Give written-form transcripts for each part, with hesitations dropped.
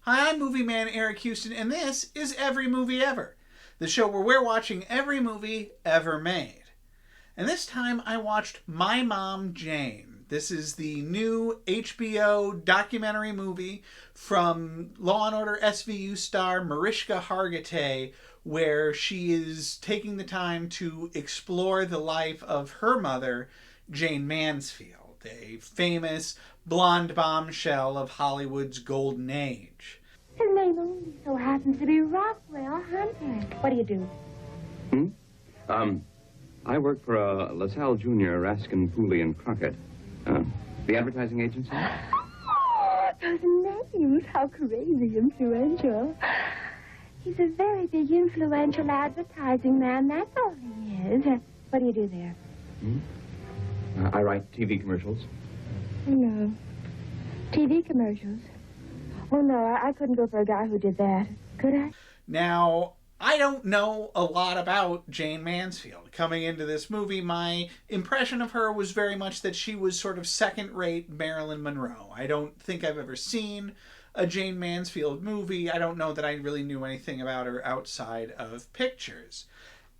Hi, I'm movie man Eric Houston, and this is Every Movie Ever, the show where we're watching every movie ever made. And this time I watched My Mom Jayne. This is the new HBO documentary movie from Law and Order SVU star Marishka Hargitay, where she is taking the time to explore the life of her mother, Jayne Mansfield, a famous blonde bombshell of Hollywood's golden age. His name only so happens to be Rockwell Hunter. What do you do? I work for LaSalle Jr., Raskin, Pooley, and Crockett. The advertising agency? Oh, those names, how crazy influential. He's a very big influential advertising man, that's all he is. What do you do there? I write TV commercials. No. TV commercials? Oh, no, I couldn't go for a guy who did that. Could I? Now, I don't know a lot about Jayne Mansfield. Coming into this movie, my impression of her was very much that she was sort of second-rate Marilyn Monroe. I don't think I've ever seen a Jayne Mansfield movie. I don't know that I really knew anything about her outside of pictures.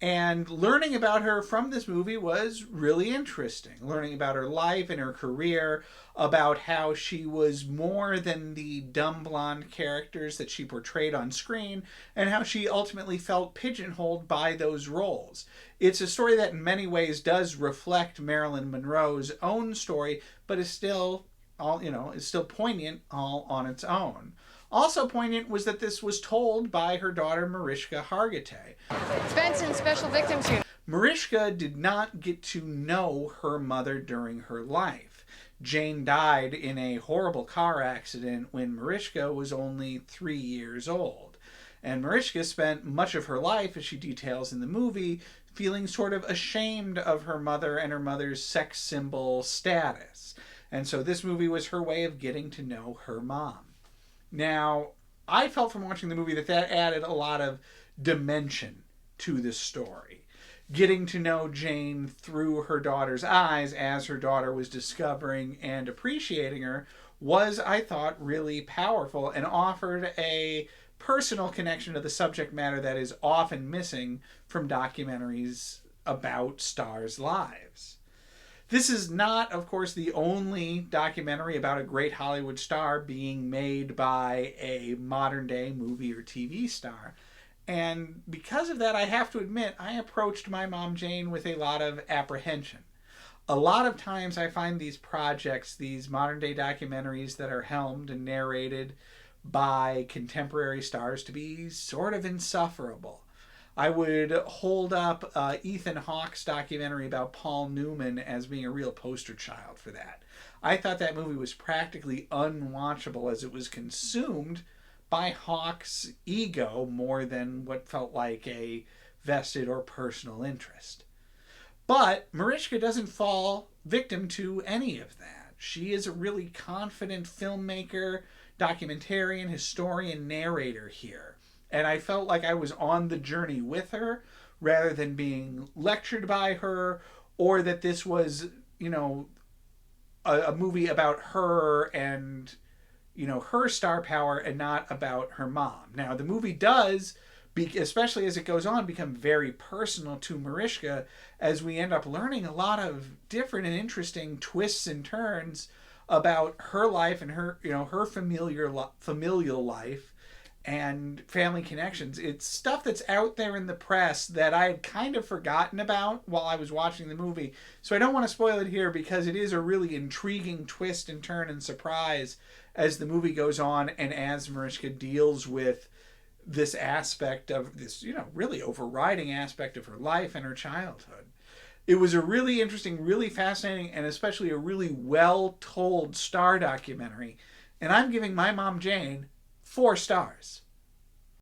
And learning about her from this movie was really interesting. Learning about her life and her career, about how she was more than the dumb blonde characters that she portrayed on screen, and how she ultimately felt pigeonholed by those roles. It's a story that in many ways does reflect Marilyn Monroe's own story, but is still poignant all on its own. Also poignant was that this was told by her daughter, Marishka Hargitay. Benson, Special Victims Unit. Marishka did not get to know her mother during her life. Jayne died in a horrible car accident when Marishka was only 3 years old. And Mariska spent much of her life, as she details in the movie, feeling sort of ashamed of her mother and her mother's sex symbol status. And so this movie was her way of getting to know her mom. Now, I felt from watching the movie that added a lot of dimension to the story. Getting to know Jayne through her daughter's eyes as her daughter was discovering and appreciating her was, I thought, really powerful and offered a personal connection to the subject matter that is often missing from documentaries about stars' lives. This is not, of course, the only documentary about a great Hollywood star being made by a modern-day movie or TV star. And because of that, I have to admit, I approached My Mom Jayne with a lot of apprehension. A lot of times I find these projects, these modern-day documentaries that are helmed and narrated by contemporary stars to be sort of insufferable. I would hold up Ethan Hawke's documentary about Paul Newman as being a real poster child for that. I thought that movie was practically unwatchable as it was consumed by Hawke's ego more than what felt like a vested or personal interest. But Mariska doesn't fall victim to any of that. She is a really confident filmmaker, documentarian, historian, narrator here. And I felt like I was on the journey with her rather than being lectured by her, or that this was, a movie about her and, her star power and not about her mom. Now, the movie does, especially as it goes on, become very personal to Mariska as we end up learning a lot of different and interesting twists and turns about her life and her, her familial life and family connections. It's stuff that's out there in the press that I had kind of forgotten about while I was watching the movie. So I don't want to spoil it here because it is a really intriguing twist and turn and surprise as the movie goes on and as Mariska deals with this aspect of this, really overriding aspect of her life and her childhood. It was a really interesting, really fascinating, and especially a really well-told star documentary. And I'm giving My Mom Jayne 4 stars.